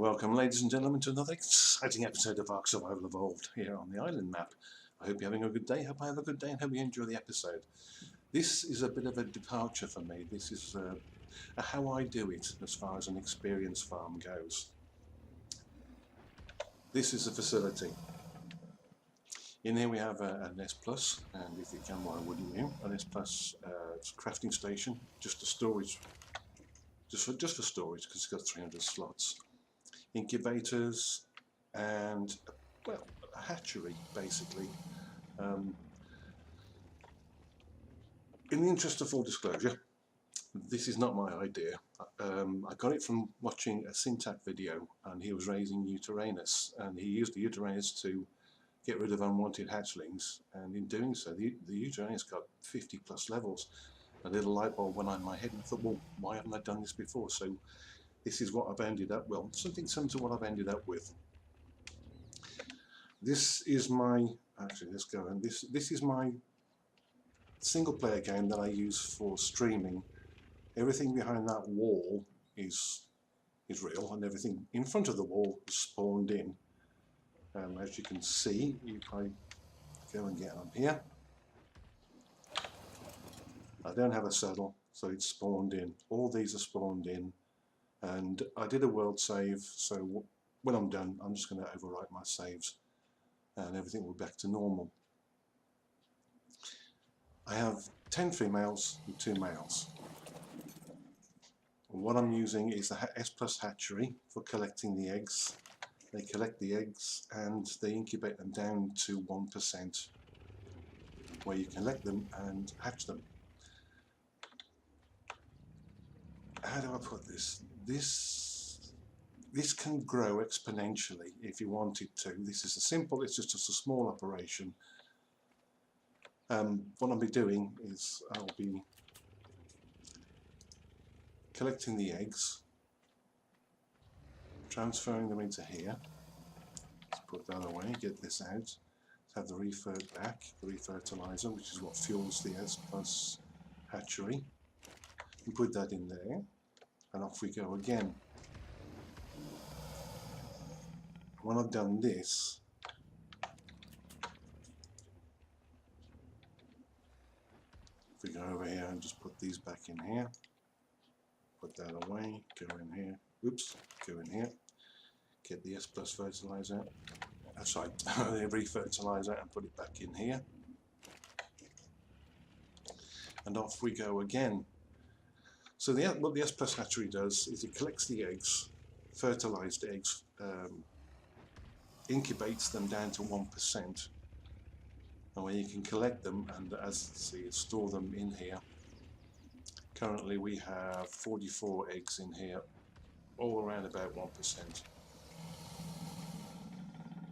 Welcome, ladies and gentlemen, to another exciting episode of Ark Survival Evolved here on the island map. I hope you're having a good day, hope I have a good day, and hope you enjoy the episode. This is a bit of a departure for me. This is how I do it as far as an experienced farm goes. This is the facility. In here we have an S Plus, and if you can, why wouldn't you? An S Plus crafting station, just a storage, just for storage, because it's got 300 slots. Incubators and, well, a hatchery basically. In the interest of full disclosure, this is not my idea. I got it from watching a Syntac video, and he was raising Uteranus, and he used the Uteranus to get rid of unwanted hatchlings, and in doing so the Uteranus got 50 plus levels. A little light bulb went on in my head and I thought, well, why haven't I done this before? So this is what I've ended up, well, something similar to what I've ended up with. This is my, actually let's go, and this is my single player game that I use for streaming. Everything behind that wall is real, and everything in front of the wall is spawned in. As you can see, if I go and get on here, I don't have a saddle, so it's spawned in. All these are spawned in. And I did a world save, so when I'm done, I'm just going to overwrite my saves and everything will be back to normal. I have 10 females and 2 males. What I'm using is the S Plus hatchery for collecting the eggs. They collect the eggs and they incubate them down to 1%, where you collect them and hatch them. How do I put this? This can grow exponentially if you want it to. This is a simple, it's just a small operation. What I'll be doing is I'll be collecting the eggs, transferring them into here. Let's put that away, get this out. Let's have the refert back, the refertilizer, which is what fuels the S Plus hatchery. And put that in there, and off we go again. When I've done this, if we go over here and just put these back in here, put that away, go in here, oops, go in here, get the S Plus fertilizer, sorry, the refertilizer, and put it back in here, and off we go again. So what the S Plus hatchery does is it collects the eggs, fertilized eggs, incubates them down to 1%, and where you can collect them and, as you see, store them in here. Currently we have 44 eggs in here, all around about 1%.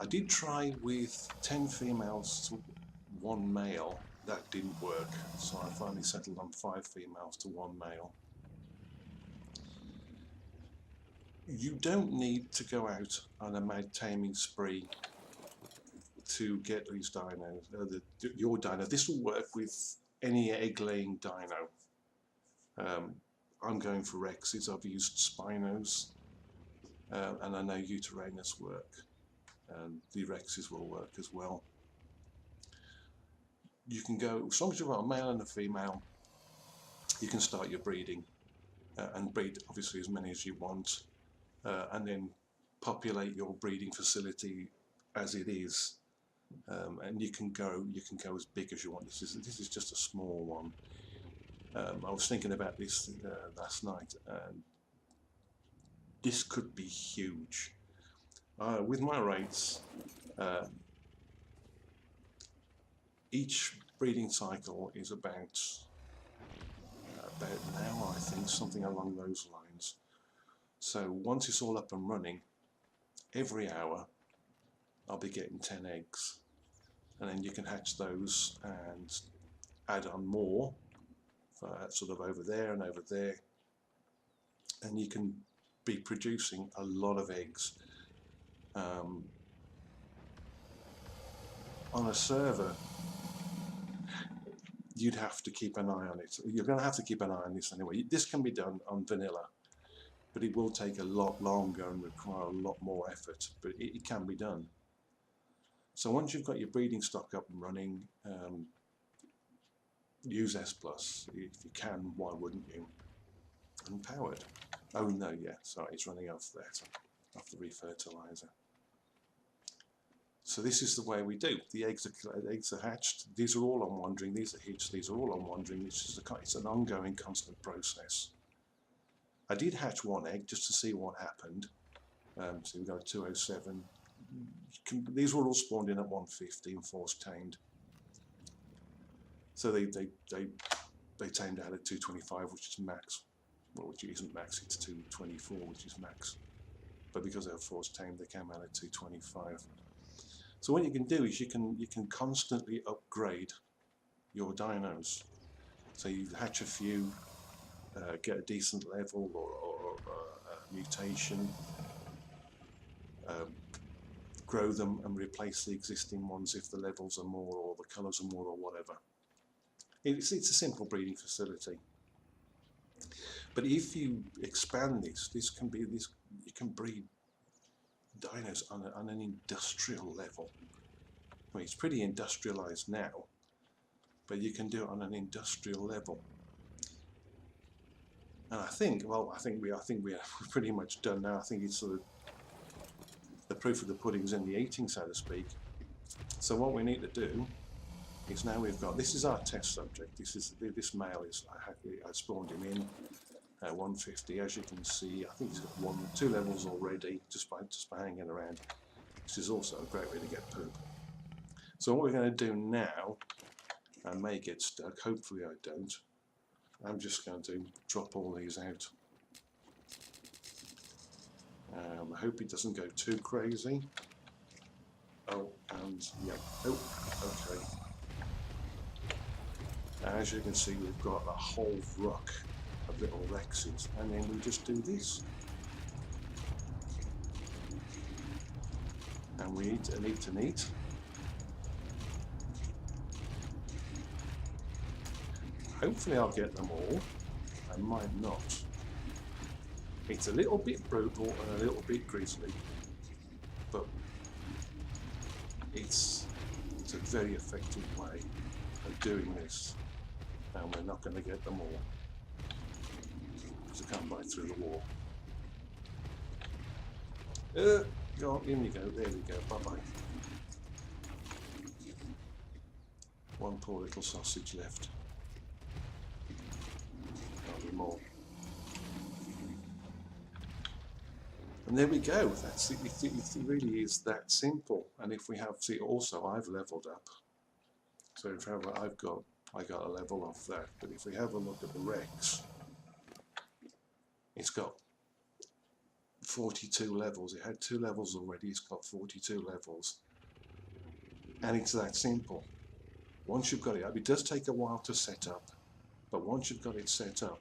I did try with 10 females to 1 male. That didn't work, so I finally settled on 5 females to 1 male. You don't need to go out on a mad taming spree to get these dinos, your dino. This will work with any egg-laying dino. I'm going for Rexes. I've used Spinos, and I know Uteranus work, and the Rexes will work as well. You can go, as long as you've got a male and a female, you can start your breeding, and breed obviously as many as you want. And then populate your breeding facility as it is, and you can go as big as you want. This is just a small one. I was thinking about this last night, and this could be huge. With my rates, each breeding cycle is about an hour, I think, something along those lines. So once it's all up and running, every hour I'll be getting 10 eggs, and then you can hatch those and add on more for sort of over there and over there, and you can be producing a lot of eggs. On a server, you'd have to keep an eye on it. You're going to have to keep an eye on this anyway. This can be done on vanilla. but it will take a lot longer and require a lot more effort, but it can be done. So once you've got your breeding stock up and running, use S+. If you can, why wouldn't you? And powered. Oh no, yeah, sorry, it's running off that, off the refertilizer. So this is the way we do. The eggs are hatched. These are all on wandering. These are hitched. These are all on wandering. It's an ongoing, constant process. I did hatch one egg just to see what happened. So we got a 207. These were all spawned in at 150 and force tamed. So they tamed out at 225, which is max. Well, which isn't max, it's 224, which is max. But because they were force tamed, they came out at 225. So what you can do is you can constantly upgrade your dinos. So you hatch a few, get a decent level or a mutation, grow them and replace the existing ones if the levels are more or the colours are more or whatever. It's a simple breeding facility. But if you expand you can breed dinos on an industrial level. I mean, it's pretty industrialized now, but you can do it on an industrial level. And I think we are pretty much done now. I think it's sort of the proof of the pudding's in the eating, so to speak. So what we need to do is now we've got, this is our test subject. This male is, I spawned him in. 150, as you can see. I think he's got 2 levels already just by hanging around, which is also a great way to get poop. So what we're going to do now, I may get stuck, hopefully I don't. I'm just going to drop all these out. I hope it doesn't go too crazy. Oh, and yeah, oh, okay. As you can see, we've got a whole ruck of little Rexes, and then we just do this. And we eat and eat and eat. Hopefully I'll get them all. I might not. It's a little bit brutal and a little bit grisly, but it's a very effective way of doing this, and we're not going to get them all because I can't bite through the wall. Oh, in we go, there we go, bye-bye. One poor little sausage left. There'll be more. And there we go, that's it, it really is that simple. And if we have, see, also I've leveled up. So if I got a level off that, but if we have a look at the Rex, it's got 42 levels. It had 2 levels already, it's got 42 levels. And it's that simple. Once you've got it up, it does take a while to set up, but once you've got it set up,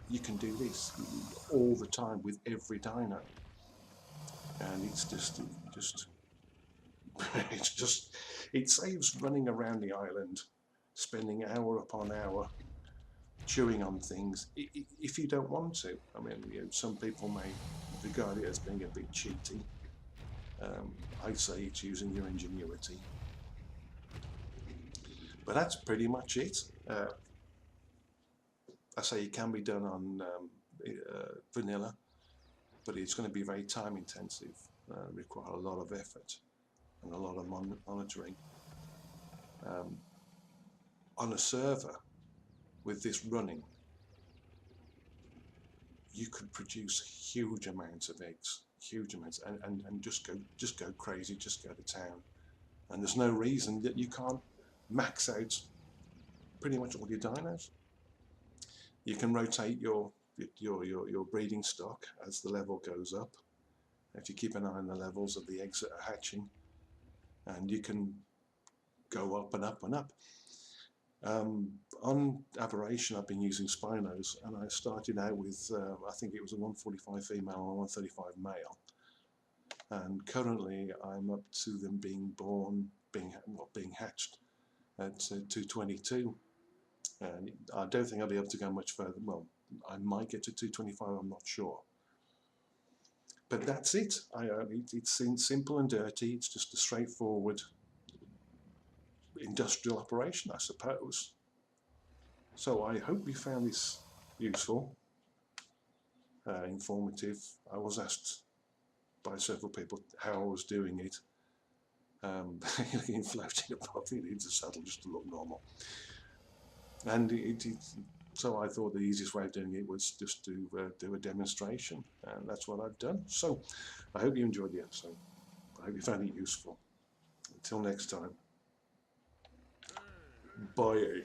you can do this all the time with every dino. And it's it saves running around the island, spending hour upon hour chewing on things if you don't want to. I mean, you know, some people may regard it as being a bit cheaty. I'd say it's using your ingenuity. But that's pretty much it. I say it can be done on vanilla, but it's going to be very time intensive, require a lot of effort and a lot of monitoring. On a server with this running, you could produce huge amounts of eggs, huge amounts, and just go crazy, just go to town. And there's no reason that you can't max out pretty much all your dinos. You can rotate your breeding stock as the level goes up. If you keep an eye on the levels of the eggs that are hatching, and you can go up and up and up. On Aberration, I've been using Spinos, and I started out with I think it was a 145 female and a 135 male, and currently I'm up to them being hatched at 222, and I don't think I'll be able to go much further. Well, I might get to 225, I'm not sure. But that's it. It's simple and dirty. It's just a straightforward industrial operation, I suppose. So I hope you found this useful, informative. I was asked by several people how I was doing it. Floating above it into saddle just to look normal. And so I thought the easiest way of doing it was just to do a demonstration, and that's what I've done. So I hope you enjoyed the episode. I hope you found it useful. Until next time, bye.